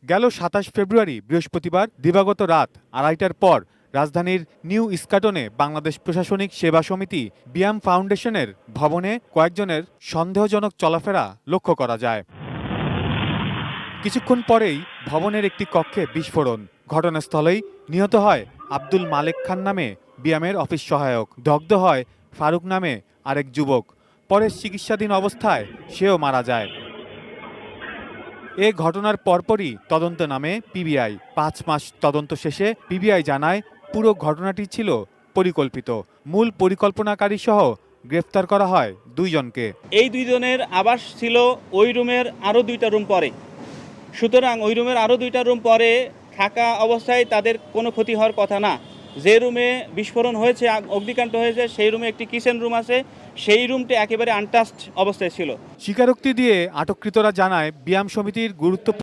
গেল ২৭ ফেব্রুয়ারি বৃহস্পতিবার দিবাগত রাত ২:৩০টার পর রাজধানীর নিউ ইস্কাটনে বাংলাদেশ প্রশাসনিক সেবা সমিতি বিয়াম ফাউন্ডেশনের ভবনে কয়েকজনের সন্দেহজনক চলাফেরা লক্ষ্য করা যায়। কিছুক্ষণ পরেই ভবনের একটি কক্ষে বিস্ফোরণ। ঘটনাস্থলেই নিহত হয় আব্দুল মালেক খান নামে বিয়ামের অফিস সহায়ক। দগ্ধ হয় ফারুক নামে আরেক যুবক। পরে চিকিৎসাধীন অবস্থায় সেও মারা যায়। এ ঘটনার পরপরই তদন্ত নামে পিবিআই। ৫ মাস তদন্ত শেষে পিবিআই জানায় পুরো ঘটনাটি ছিল পরিকল্পিত। মূল পরিকল্পনাকারী সহ গ্রেফতার করা হয় ২ জনকে। এই ২ জনের আবাস ছিল ওই রুমের আরও ২টা রুম পরে। সুতরাং ওই রুমের আরও ২টা রুম পরে থাকা অবস্থায় তাদের কোনো ক্ষতি হওয়ার কথা না। যে রুমে বিস্ফোরণ হয়েছে, অগ্নিকাণ্ড হয়েছে, সেই রুমে একটি কিচেন রুম আছে, সেই রুমটি একেবারে আনটাচড অবস্থায় ছিল। স্বীকারোক্তি দিয়ে আটককৃতরা জানায় বিয়াম সমিতির গুরুত্ব